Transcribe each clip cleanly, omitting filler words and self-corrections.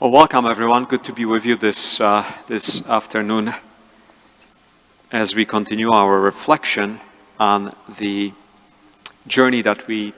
Well, welcome everyone. Good to be with you this afternoon as we continue our reflection on the journey that we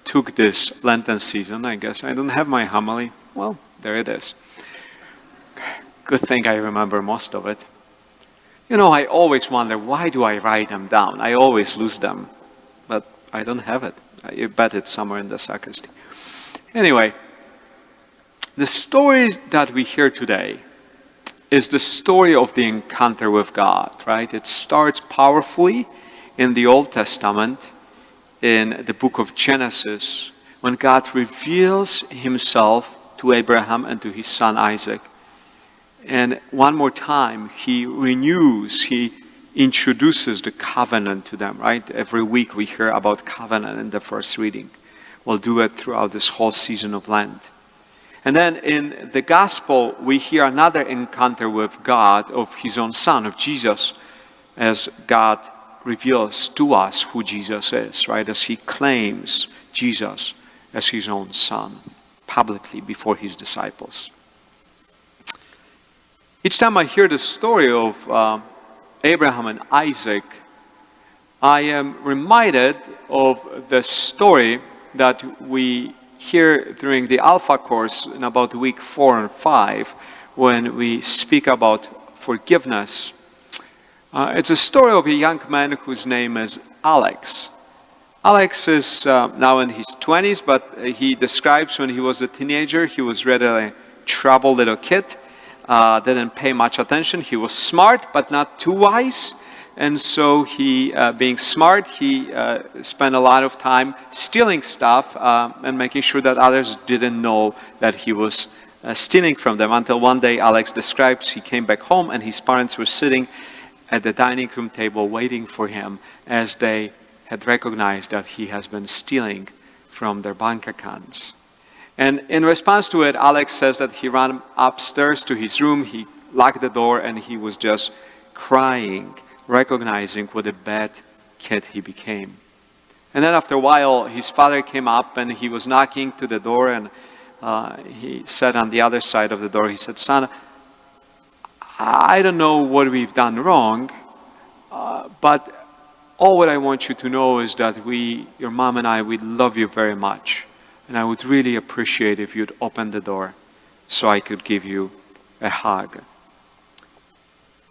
took this Lenten season. I guess I don't have my homily. Well, there it is. Good thing I remember most of it. You know, I always wonder, why do I write them down? I always lose them, but I don't have it. I bet it's somewhere in the sacristy. Anyway, the story that we hear today is the story of the encounter with God, right? It starts powerfully in the Old Testament, in the book of Genesis, when God reveals himself to Abraham and to his son Isaac. And one more time, he introduces the covenant to them, right? Every week we hear about covenant in the first reading. We'll do it throughout this whole season of Lent. And then in the gospel, we hear another encounter with God of his own son, of Jesus, as God reveals to us who Jesus is, right? As he claims Jesus as his own son publicly before his disciples. Each time I hear the story of Abraham and Isaac, I am reminded of the story that we hear during the Alpha course in about week 4 and 5, when we speak about forgiveness. It's a story of a young man whose name is Alex. Alex is now in his 20s, but he describes when he was a teenager, he was really a troubled little kid, didn't pay much attention. He was smart, but not too wise. And so he, being smart, he spent a lot of time stealing stuff and making sure that others didn't know that he was stealing from them. Until one day, Alex describes, he came back home and his parents were sitting at the dining room table waiting for him, as they had recognized that he has been stealing from their bank accounts. And in response to it, Alex says that he ran upstairs to his room, he locked the door, and he was just crying, recognizing what a bad kid he became. And then after a while, his father came up and he was knocking to the door, and he said on the other side of the door, he said, "Son, I don't know what we've done wrong, but all what I want you to know is that your mom and I, we love you very much. And I would really appreciate if you'd open the door so I could give you a hug."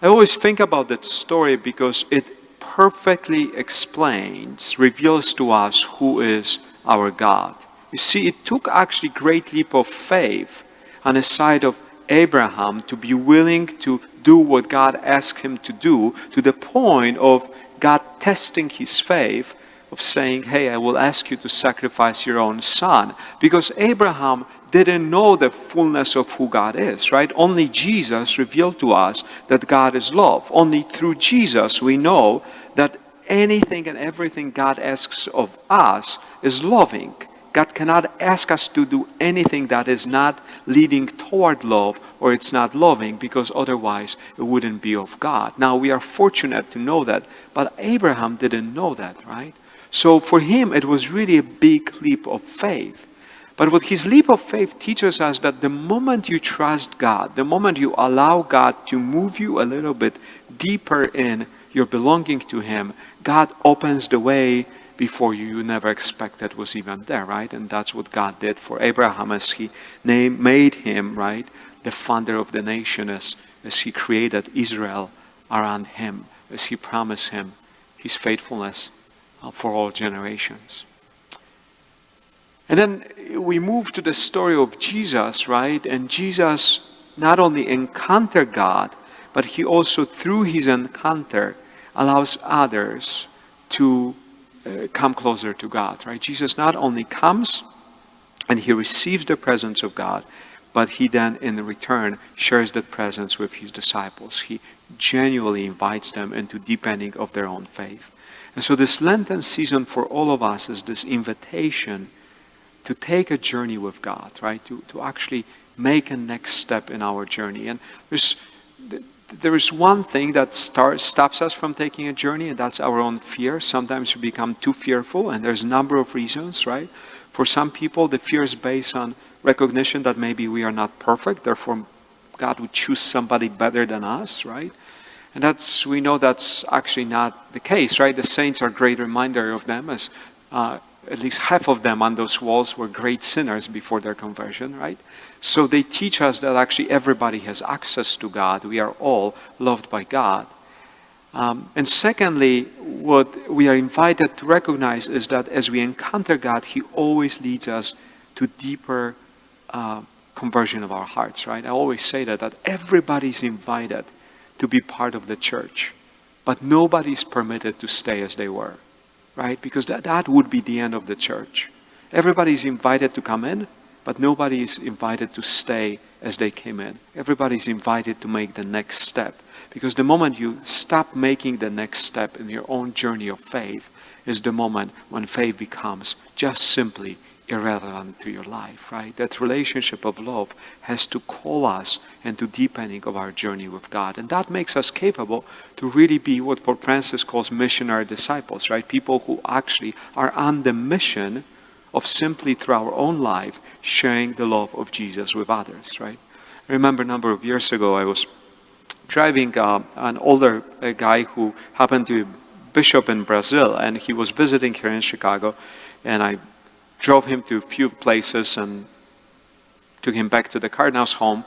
I always think about that story because it perfectly explains, reveals to us who is our God. You see, it took actually great leap of faith on the side of Abraham to be willing to do what God asked him to do, to the point of God testing his faith, of saying, "Hey, I will ask you to sacrifice your own son." Because Abraham didn't know the fullness of who God is, right? Only Jesus revealed to us that God is love. Only through Jesus we know that anything and everything God asks of us is loving. God cannot ask us to do anything that is not leading toward love, or it's not loving, because otherwise it wouldn't be of God. Now, we are fortunate to know that, but Abraham didn't know that, right? So for him, it was really a big leap of faith. But what his leap of faith teaches us, that the moment you trust God, the moment you allow God to move you a little bit deeper in your belonging to him, God opens the way before you never expected was even there, right? And that's what God did for Abraham, as he made him, right, the founder of the nation, as he created Israel around him, as he promised him his faithfulness for all generations. And then we move to the story of Jesus, right? And Jesus not only encountered God, but he also, through his encounter, allows others to come closer to God, right? Jesus not only comes and he receives the presence of God, but he then in return shares that presence with his disciples. He genuinely invites them into deepening of their own faith. And so this Lenten season for all of us is this invitation to take a journey with God, right? To actually make a next step in our journey. And there is one thing that stops us from taking a journey, and that's our own fear. Sometimes we become too fearful, and there's a number of reasons, right? For some people, the fear is based on recognition that maybe we are not perfect, therefore God would choose somebody better than us, right? And we know that's actually not the case, right? The saints are a great reminder of them, as at least half of them on those walls were great sinners before their conversion, right? So they teach us that actually everybody has access to God. We are all loved by God. And secondly, what we are invited to recognize is that as we encounter God, He always leads us to deeper conversion of our hearts, right? I always say that everybody's invited to be part of the church, but nobody's permitted to stay as they were, right? Because that would be the end of the church. Everybody's invited to come in, but nobody is invited to stay as they came in. Everybody's invited to make the next step. Because the moment you stop making the next step in your own journey of faith is the moment when faith becomes just simply irrelevant to your life, right? That relationship of love has to call us into deepening of our journey with God. And that makes us capable to really be what Pope Francis calls missionary disciples, right? People who actually are on the mission of simply through our own life sharing the love of Jesus with others, right? I remember a number of years ago I was driving an older guy who happened to be bishop in Brazil, and he was visiting here in Chicago, and I drove him to a few places and took him back to the Cardinal's home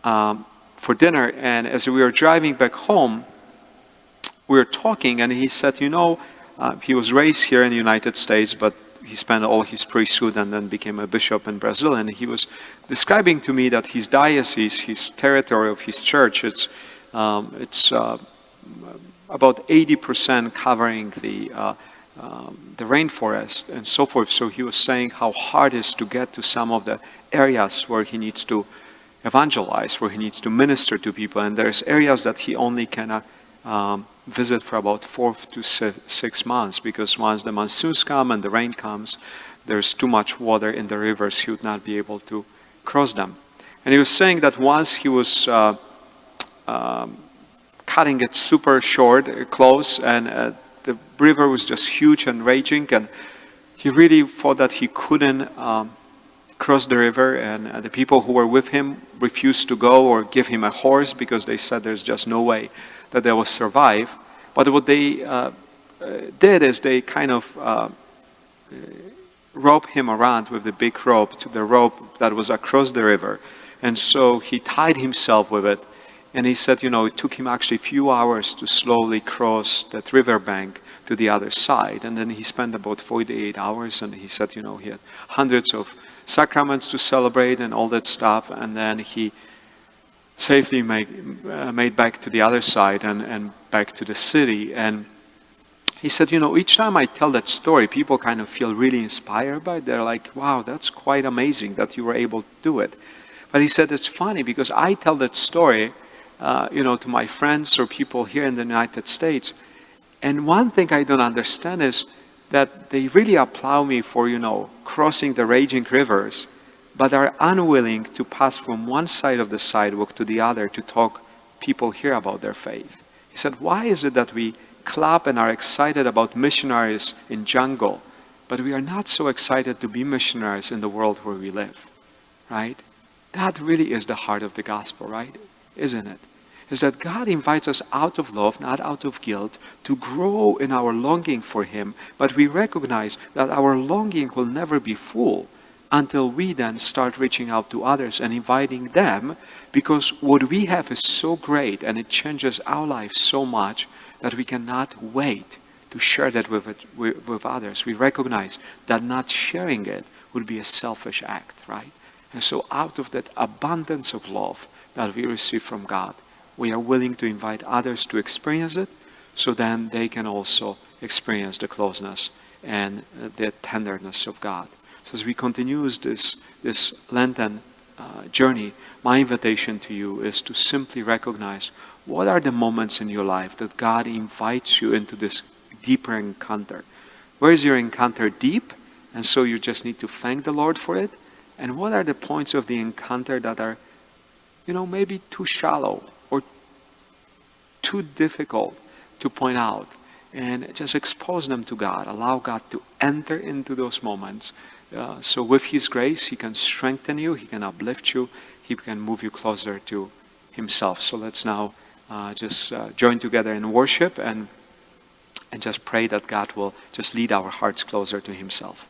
for dinner. And as we were driving back home, we were talking, and he said, he was raised here in the United States, but he spent all his priesthood and then became a bishop in Brazil. And he was describing to me that his diocese, his territory of his church, it's about 80% covering the rainforest and so forth. So he was saying how hard it is to get to some of the areas where he needs to evangelize, where he needs to minister to people. And there's areas that he only can visit for about 4 to 6 months, because once the monsoons come and the rain comes, there's too much water in the rivers, he would not be able to cross them. And he was saying that once he was cutting it super short, close, and the river was just huge and raging, and he really thought that he couldn't cross the river, and the people who were with him refused to go or give him a horse because they said there's just no way that they will survive. But what they did is they kind of roped him around with the big rope to the rope that was across the river. And so he tied himself with it. And he said, it took him actually a few hours to slowly cross that riverbank to the other side. And then he spent about 48 hours, and he said, he had hundreds of sacraments to celebrate and all that stuff. And then he safely made back to the other side and back to the city. And he said, each time I tell that story, people kind of feel really inspired by it. They're like, wow, that's quite amazing that you were able to do it. But he said, it's funny because I tell that story, to my friends or people here in the United States. And one thing I don't understand is that they really applaud me for, crossing the raging rivers, but are unwilling to pass from one side of the sidewalk to the other to talk people hear about their faith. He said, why is it that we clap and are excited about missionaries in jungle, but we are not so excited to be missionaries in the world where we live, right? That really is the heart of the gospel, right? Isn't it? Is that God invites us out of love, not out of guilt, to grow in our longing for Him, but we recognize that our longing will never be full until we then start reaching out to others and inviting them, because what we have is so great and it changes our life so much that we cannot wait to share that with others. We recognize that not sharing it would be a selfish act, right? And so out of that abundance of love that we receive from God, we are willing to invite others to experience it, so then they can also experience the closeness and the tenderness of God. So as we continue this Lenten journey, my invitation to you is to simply recognize what are the moments in your life that God invites you into this deeper encounter. Where is your encounter deep? And so you just need to thank the Lord for it. And what are the points of the encounter that are, maybe too shallow or too difficult to point out? And just expose them to God. Allow God to enter into those moments So with His grace, He can strengthen you, He can uplift you, He can move you closer to Himself. So let's now just join together in worship and just pray that God will just lead our hearts closer to Himself.